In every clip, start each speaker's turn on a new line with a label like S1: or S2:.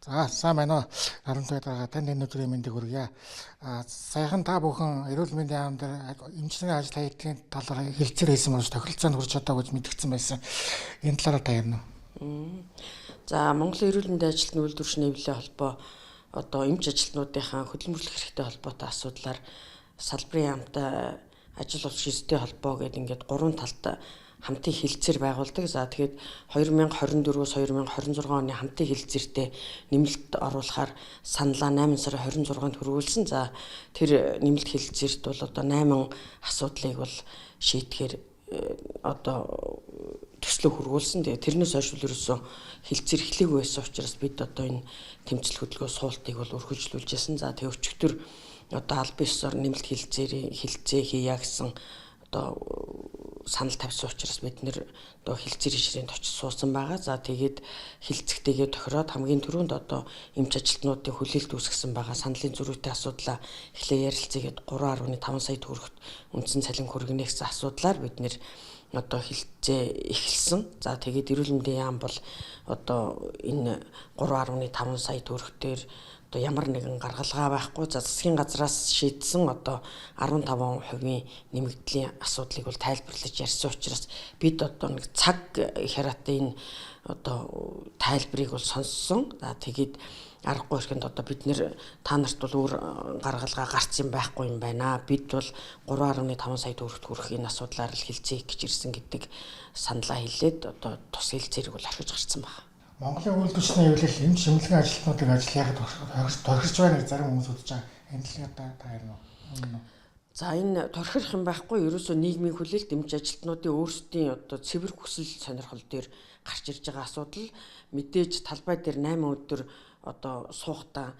S1: За сайн байна уу? Харамтай дарга танд энэ өдрийн мэндийг хүргье. Саяхан та бүхэн эрүүл мэндийн яам дээр эмчилгээний ажил хаягдлын талаар хэлцээр хийсэн маш тохиролцоонд хүрч чадаа гэж мэдгдсэн байсан. Энэ талаараа та ярина уу?
S2: За Монголын эрүүл мэндийн ажилтны үйлдвэрч нэвлэлийн холбоо одоо эмч ажилтнуудынхаа хөдөлмөрлөх хэрэгтэй холбоотой асуудлаар салбарын яамтай ажил олж шийдтэй холбоо гэдэг ингээд гурван талтай хамтын хэлэлцээр байгуулдаг. За тэгээд 2024-өөс 2026 оны хамтын хэлэлцээртэй нэмэлт оруулахаар саналаа 8 сарын 26-нд хүргүүлсэн. За тэр нэмэлт хэлэлцээрт бол одоо 8 асуудлыг бол шийдэхээр одоо төслөө хүргүүлсэн. Тэгээ тэрнээс хойш ерөөсөө хэлэлцээр эхлэегүй байсан учраас бид одоо энэ тэмцэл хөдөлгөөн суултыг бол өргөжлүүлж ясан. За тэгээ өчигдөр одоо албан ёсоор нэмэлт хэлэлцээ хийя гэсэн одоо санал тавьсан учраас бид нэр одоо хэлэлцээрийн ширээнд очиж суусан байгаа. За тэгээд хэлэлцэгтэйгээ тохироод хамгийн түрүүнд одоо эмч ажилтнуудын хүлээлт үүсгэсэн байгаа саналын зөрүүтэй асуудлаа эхлээ ярилцъя гэд 3.5 сая төгрөгт үндсэн цалин хүргэнэ гэсэн асуудлаар бид нэр одоо хэлэлцээ эхэлсэн. За тэгээд эрүүл мэндийн яам бол одоо энэ 3.5 сая төгрөгтөөр одоо ямар нэгэн гаргалгаа байхгүй засгийн газраас шийдсэн одоо 15% нэмэгдлийн асуудлыг бол тайлбарлаж ярьсан учраас бид одоо нэг цаг хяраатын одоо тайлбарыг бол сонссон. За тэгээд аргагүй ихэнд одоо бид нэр та нарт бол өөр гаргалгаа гарц юм байхгүй юм байна. Бид бол 3.5 сая төгрөгт хүрэх энэ асуудлаар л хэлцээх гэж ирсэн гэдэг саналаа хэлээд одоо тус хэлцээрийг бол орхиж гарсан байна.
S1: Монголын үйлдвэрчний хэвлэл эмч шимлэгийн ажилтнуудыг ажил яхад тохирч байна гэж зарим хүмүүс үзэж байгаа. Энэ талаар та ярина уу?
S2: За энэ торхирох юм байхгүй. Ерөөсөө нийгмийн хүлээлт эмч ажилтнуудын өөрсдийн одоо цэвэр хүсэл сонирхол дээр гарч ирж байгаа асуудал мэдээж талбай дээр 8 өдөр одоо суухдаа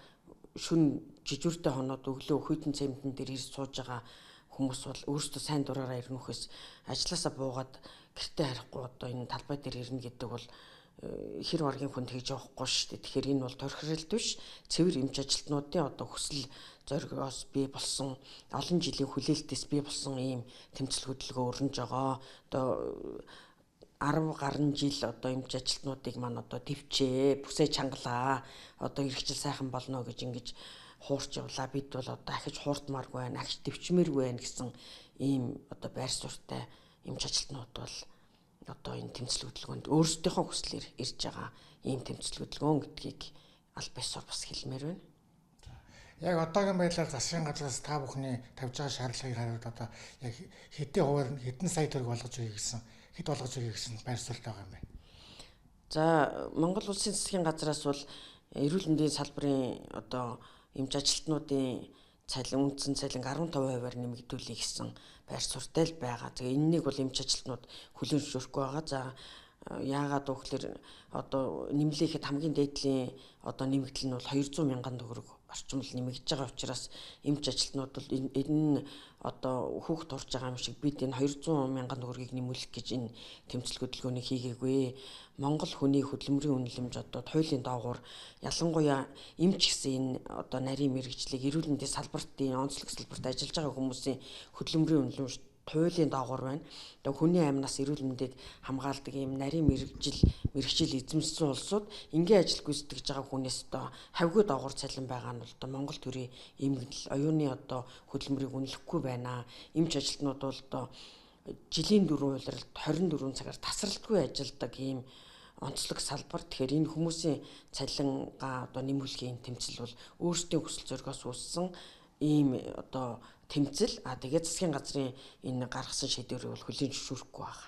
S2: шүн жижүүртэй хоноод өглөө хүйтэн цементэн дээр ирж сууж байгаа хүмүүс бол өөрсдөө сайн дураараа ирнөхөөс ажилласаа буугаад гэртээ харихгүй одоо энэ талбай дээр ирнэ гэдэг бол хэр баргийн хүн тэгж явахгүй шүү дээ. Тэгэхээр энэ бол торхиролт биш. Цэвэр эмч ажилтнуудын одоо хүсэл зоригоос бий болсон олон жилийн хүлээлтээс бий болсон ийм тэмцэл хөдөлгөөн өрнөж байгаа. Одоо 10 гаруй жил одоо эмч ажилтнуудыг маань одоо төвчээ, бүсээ чангалаа. Одоо иргэжил сайхан болно гэж ингэж хуурч явлаа. Бид бол одоо ахиж хууртмааргүй байна, ахиж төвчмээргүй байна гэсэн ийм одоо байр суурьтай эмч ажилтнууд бол одоо энэ тэмцэл хөдөлгөөнд өөрсдийнхөө хүслээр ирж байгаа ийм тэмцэл хөдөлгөөн гэдгийг аль бисаар бас хэлмээр байна.
S1: Яг одоогийн байдлаар засгийн газраас та бүхний тавьж байгаа шаардлагыг хариуд одоо яг хэдийн хуваар хэдэн сая төгрөг болгож өгье гэсэн хэд болгож өгье гэсэн байр суурьтай байгаа юм байна.
S2: За Монгол улсын засгийн газраас бол эрүүл мэндийн салбарын одоо эмч ажилтнуудын цалин үндсэн цалин 15%-аар нэмэгдүүлэх гэсэн байр суурьтай л байгаа. Тэгээ энэнийг бол эмч ажилтнууд хүлээн зөвшөөрөхгүй байгаа. За яагаад гэвэл одоо нэмлэхэд хамгийн дээдлийн одоо нэмэгдэл нь бол 200 мянган төгрөг орчмол нэмэгдэж байгаа учраас эмч ажилтнууд бол энэ одоо хүүхд турж байгаа юм шиг бид энэ 200 мянган төгрөгийг нэмүүлэх гэж энэ тэмцэл хөдөлгөөнийг хийгээгүй. Монгол хүний хөдөлмөрийн үнэлэмж одоо туйлын доогуур ялангуяа эмч гэсэн энэ одоо нарийн мэрэгжлийг эрүүл мэндийн салбарт онцлог салбарт ажиллаж байгаа хүмүүсийн хөдөлмөрийн үнэлэмж туйлын доогуур байна. Одоо хүний амнаас эрүүл мэндэд хамгаалдаг ийм нарийн мэрэгжил эзэмшсэн улсууд энгийн ажил гүйцэтгэж байгаа хүнээс одоо хавьгүй доогуур цалин байгаа нь бол одоо Монгол төрийн эмгэнэл оюуны одоо хөдөлмөрийг үнэлэхгүй байна. Эмч ажилтнууд бол одоо жилийн 4 улиралд 24 цагаар тасралтгүй ажилладаг ийм онцлог салбар. Тэгэхээр энэ хүмүүсийн цалингаа одоо нэмүүлэхийн тэмцэл бол өөрсдийн хүсэл зоригоос үүссэн ийм одоо тэмцэл. Тэгээд засгийн газрын энэ гаргасан шийдвэрийг бол хүлээн зөвшөөрөхгүй байна.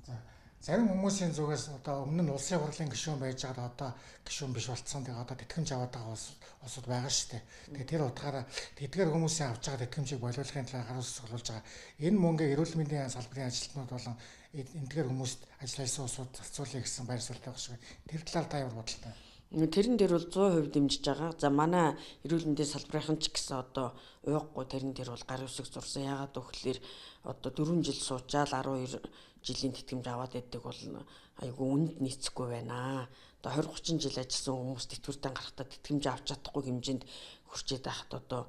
S1: За зарим хүмүүсийн зүгээс одоо өмнө нь улсын хурлын гишүүн байж байгаад одоо гишүүн биш болцсон. Тэгээ одоо тэтгэмж аваад байгаа улсууд байгаа шүү дээ. Тэгээ тэр утгаараа тэдгээр хүмүүсийн авч байгаа тэтгэмжийг болиулахын тулд хариу цуглуулж байгаа. Энэ мөнгөийг эрүүл мэндийн салбарын ажилтнууд болон эдгээр хүмүүст ажил хийсэн улсууд зарцуулъя гэсэн байр суурьтай байгаа шүү. Тэр талаар та ямар бодолтой?
S2: Тэрэн дээр бол 100% дэмжиж байгаа. За манай эрүүл мэндийн салбарын ч гэсэн одоо уйггүй тэрэн дээр бол гар үсэг зурсан. Яагаад гэвэл одоо 4 жил суучаал 12 жилийн тэтгэмж аваад байдаг бол айгүй үнд нийцэхгүй байна. Одоо 20 30 жил ажилласан хүмүүс тэтгэвртэн гарахтаа тэтгэмж авч чадахгүй хэмжээнд хүрчээд байхад одоо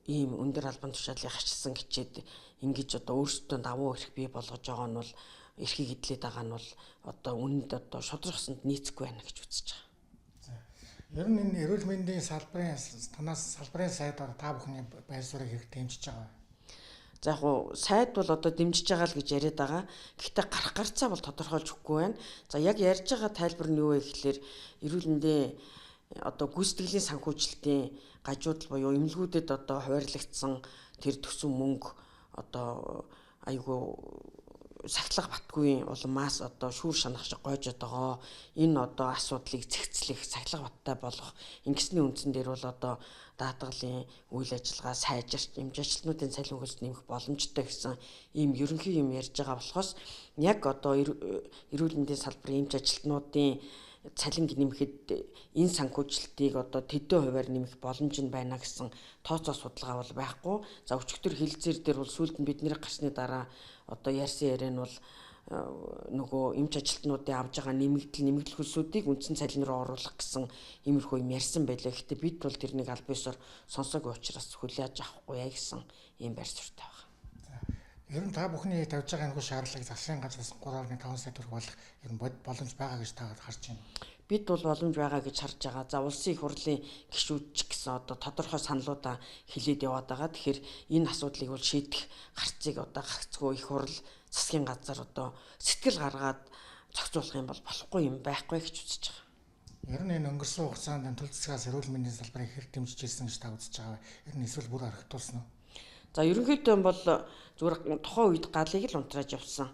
S2: ийм өндөр албан тушаалын хачсан гिचээд ингэж одоо өөрсдөө давуу эрх бий болгож байгаа нь бол эрхийг эдлээд байгаа нь бол одоо үнэнд одоо шудрагсанд нийцэхгүй байна гэж үзэж байгаа.
S1: Ер нь энэ эрүүл мэндийн танаас салбарын сайд та бүхний байр суурийг хэрэг дэмжиж байгаа.
S2: За яг уу сайд бол одоо дэмжиж байгаа л гэж яриад байгаа. Гэхдээ гарах гарцаа бол тодорхойлж өгөхгүй байна. За яг ярьж байгаа тайлбар нь юу вэ гэхэлэр эрүүл мэндийн одоо гүйцэтгэлийн санхүүжилтийн гажуудал буюу эмнэлгүүдэд одоо хуваарлагдсан тэр төсөн мөнгө одоо айгүй сахилга батгүй улмаас одоо шүүр шанах шиг гойж байгаа. Энэ одоо асуудлыг цэгцлэх, сахилга баттай болгох ингэсний үндсэн дээр бол одоо даатгалын үйл ажиллагаа сайжирч, эмч ажилтнуудын цалин хөлс нэмэх боломжтой гэсэн ийм ерөнхий юм ярьж байгаа болохоос яг одоо эрүүл мэндийн салбарын эмч ажилтнуудын цалин нэмэхэд энэ санхүүжилтийг одоо тэдэн хувиар нэмэх боломж нь байна гэсэн тооцоо судалгаа бол байхгүй. За өчигдөр хэлэлцээр дээр бол сүүлд нь бидний гарсны дараа одоо ярьсан яриа нь бол нөгөө эмч ажилтнуудын авж байгаа нэмэгдэл хөлсүүдийг үндсэн цалин руу оруулах гэсэн иймэрхүү юм ярьсан байлаа. Гэхдээ бид бол тэрнийг аль биесээр сонсоогүй учраас хүлээж авахгүй яа гэсэн ийм байр суурьтай байна.
S1: Ер нь та бүхний тавьж байгаа энэ шаардлагыг засгийн газраас 3.5 сая төгрөг болох ер нь боломж байгаа гэж та харж байна.
S2: Бид бол боломж байгаа гэж харж байгаа. За улсын их хурлын гишүүд ч гэсэн одоо тодорхой саналуудаа хэлээд яваад байгаа. Тэгэхээр энэ асуудлыг бол шийдэх гарцыг одоо гагцгүй их хурл засгийн газар одоо сэтгэл гаргаад зохицуулах юм бол болохгүй юм байхгүй гэж үзэж байгаа.
S1: Ер нь энэ өнгөрсөн хугацаанд төл засгаас эрүүл мэндийн салбарыг хэрэг дэмжиж ирсэн гэж та үзэж байгаа. Ер нь эсвэл бүр орхитуулсан уу?
S2: За ерөнхийдөө бол зүгээр тухайн үед галыг л унтрааж явсан.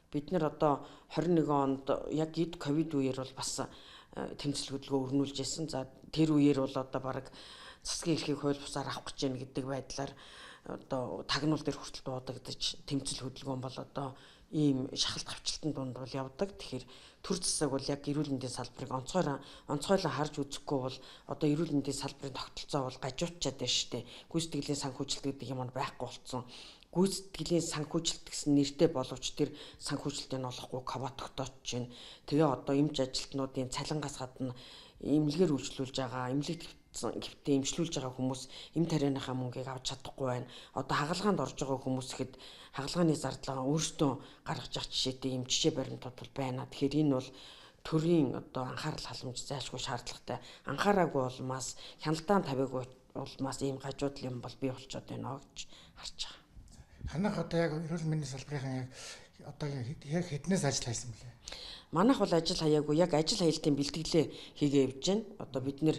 S2: Бид нэр одоо 21 онд яг эд ковид үеэр бол бас тэмцэл хөдөлгөөн өрнүүлж ирсэн. За тэр үеэр бол одоо баг засгийн эрхийг хууль бусаар авах гэж байна гэдэг байдлаар одоо тагнуул дээр хүртэл дуудагдаж тэмцэл хөдөлгөөн бол одоо ийм шахалт хавчлалтын дунд бол явдаг. Тэгэхээр төр засаг бол яг эрүүл мэндийн салбарыг онцгойлон харж үзэхгүй бол одоо эрүүл мэндийн салбарын тогтолцоо бол гажуутчаад байна шүү дээ. Гүйцэтгэлийн санхүүжилт гэдэг юм байхгүй болсон. Гүйцэтгэлийн санхүүжилт гэсэн нэртэй боловч тэр санхүүжилтийг олохгүй квот тогтоож байна. Тэгээ одоо эмч ажилтнуудын цалингаас гадна эмнэлгээр үйлчлүүлж байгаа, эмнэлэг гэвтээ эмчлүүлж байгаа хүмүүс эм тарианыхаа мөнгийг авч чадахгүй байна. Одоо хагалгаанд орж байгаа хүмүүс ихэд хагалгааны зардлага өөрсдөө гаргаж авах жишээтэй юм жишээ баримтууд бол байна. Тэгэхээр энэ бол төрийн одоо анхаарал халамж зайлшгүй шаардлагатай. Анхаараагүй улмаас хяналтаан тавиагүй улмаас ийм гажуудал юм бол бий болчиход байна гэж харж байгаа.
S1: Танах одоо яг эрүүл мэндийн салбарын яг одоо яг хэднээс ажил хийсэн бэлээ?
S2: Манайх бол ажил хаяагүй яг ажил хаялтын бэлтгэлээ хийгээ явж байна. Одоо бид нэр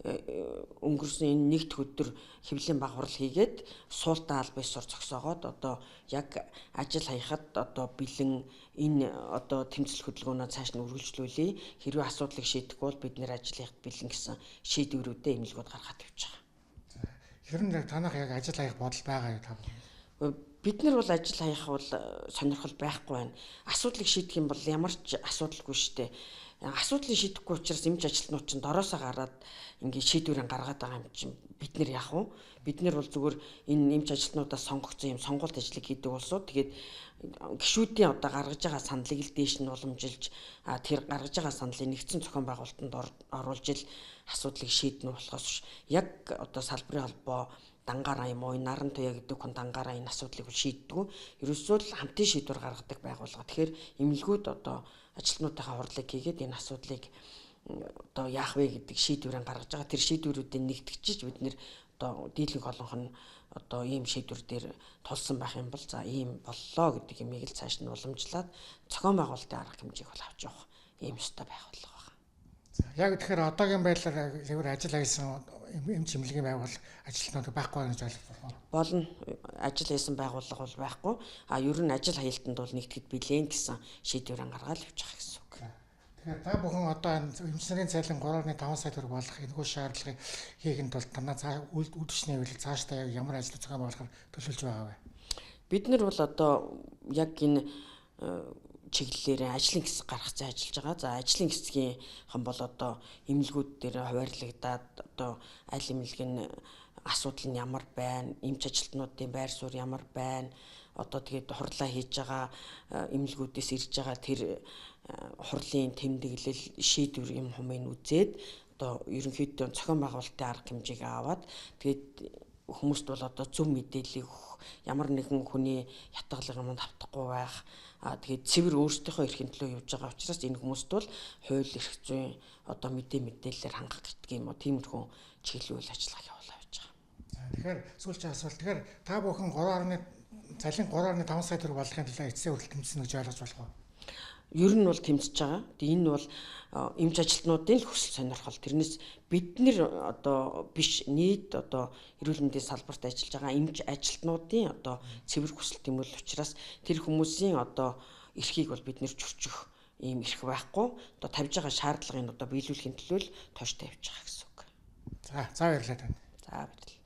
S2: өнгөрсөн энэ нэгд өдөр хэвлэлийн багварал хийгээд суултаа аль биесээр зогсоогоод одоо яг ажил хаяхад одоо бэлэн энэ одоо тэмцэл хөдөлгөөнөө цааш нь үргэлжлүүлье. Хэрвээ асуудлыг шийдэх бол бид нэр ажил хаяхад бэлэн гэсэн шийдвэрүүдээ эмнэлгүүд гаргаад явж байгаа.
S1: Ер нь яг танах яг ажил хаях бодол байгаа юу та бүхэн?
S2: Бид нар бол ажил хаях бол сонирхол байхгүй байна. Асуудлыг шийдэх юм бол ямар ч асуудалгүй шүү дээ. Асуудлыг шийдэхгүй учраас эмч ажилтнууд чинь дороосоо гараад ингээд шийдвэрийг гаргаад байгаа юм чинь бид нар яах вэ? Бид нар бол зүгээр энэ эмч ажилтнуудаас сонгогдсон юм сонгуульт ажлыг хийдэг болсоо тэгээд гишүүдийн одоо гаргаж байгаа саналыг л дээш нь уламжилж тэр гаргаж байгаа саналыг нэгдсэн зохион байгуулалтанд оруулж ил асуудлыг шийднэ болохоос яг одоо салбарын холбоо дангаараа юм уу наран туяа гэдэг хүн дангаараа энэ асуудлыг шийддэг. Ерөөсөө л хамтын шийдвэр гаргадаг байгууллага. Тэгэхээр эмнэлгүүд одоо ажилтнуудынхаа хурлыг хийгээд энэ асуудлыг одоо яах вэ гэдэг шийдвэрийг гаргаж байгаа. Тэр шийдвэрүүдийг нэгтгэж бид нэр одоо дийлэнх олонх нь одоо ийм шийдвэр дээр тулсан байх юм бол за ийм боллоо гэдэг юмыг л цааш нь уламжлаад зохион байгуулалтын арга хэмжээг бол авч явах ийм ёстой байгууллага байна.
S1: Яг тэгэхээр одоогийн байдлаар зөвхөн ажил хийсэн эмч эмнэлгийн байгууллага ажилтнууд байхгүй гэж ойлгох болно.
S2: Болно. Ажил хийсэн байгууллага бол байхгүй. Ер нь ажил хаялтанд бол нэгтгэд билээ гэсэн шийдвэрийг гаргаад явж байгаа гэсэн үг.
S1: Тэгэхээр та бүхэн одоо эмч нарын цалин 3.5 сая төгрөг болох энэхүү шаардлагыг хийхэд бол танаа үдшний хөвлөл цаашдаа яг ямар ажил зохион байгуулахаар төлөвлөж байгаа вэ?
S2: Бид нар бол одоо яг энэ чиглэлээр ажлын хэсэг гаргацсан ажиллаж байгаа. За ажлын хэсгийн хан бол одоо эмнэлгүүд дээр хуваарлагдаад одоо аль эмнэлгийн асуудал нь ямар байна, эмч ажилтнуудын байр суурь ямар байна, одоо тэгээд хурлаа хийж байгаа эмнэлгүүдээс ирж байгаа тэр хурлын тэмдэглэл шийдвэр юм хумыг үзээд одоо ерөнхийдөө зохион байгуулалтын арга хэмжээг аваад тэгээд хүмүүст бол одоо зөв мэдээллийг өгөх, ямар нэгэн хүний ятгалын юмд автахгүй байх. Тэгээд цэвэр өөрсдийнхөө эрхийн төлөө явж байгаа учраас энэ хүмүүст бол хууль эрх зүйн одоо мэдээлэлээр хангах гэдэг юм уу, тиймэрхүү чиглэл үйл ажиллагаа явуулаа явж байгаа.
S1: Тэгэхээр сүүлчийн асуулт. Тэгэхээр та бүхэн 3.5 сая төгрөг болгохын төлөө эцсийн хүртэл тэмцсэн гэж ойлгож болох уу?
S2: Ер нь бол тэмцэж байгаа. Тэгээ энэ бол эмч ажилтнуудын л хүсэл сонирхол. Тэрнээс бид нэр одоо биш нийт одоо эрүүл мэндийн салбарт ажиллаж байгаа эмч ажилтнуудын одоо цэвэр хүсэл тэмүүлэл учраас тэр хүмүүсийн одоо эрхийг бол бид нэр зөрчих ийм эрх байхгүй. Одоо тавьж байгаа шаардлагыг одоо биелүүлэхийн төлөө л тоош тавьж байгаа гэсэн үг.
S1: За баярлалаа танд.
S2: За баярлалаа.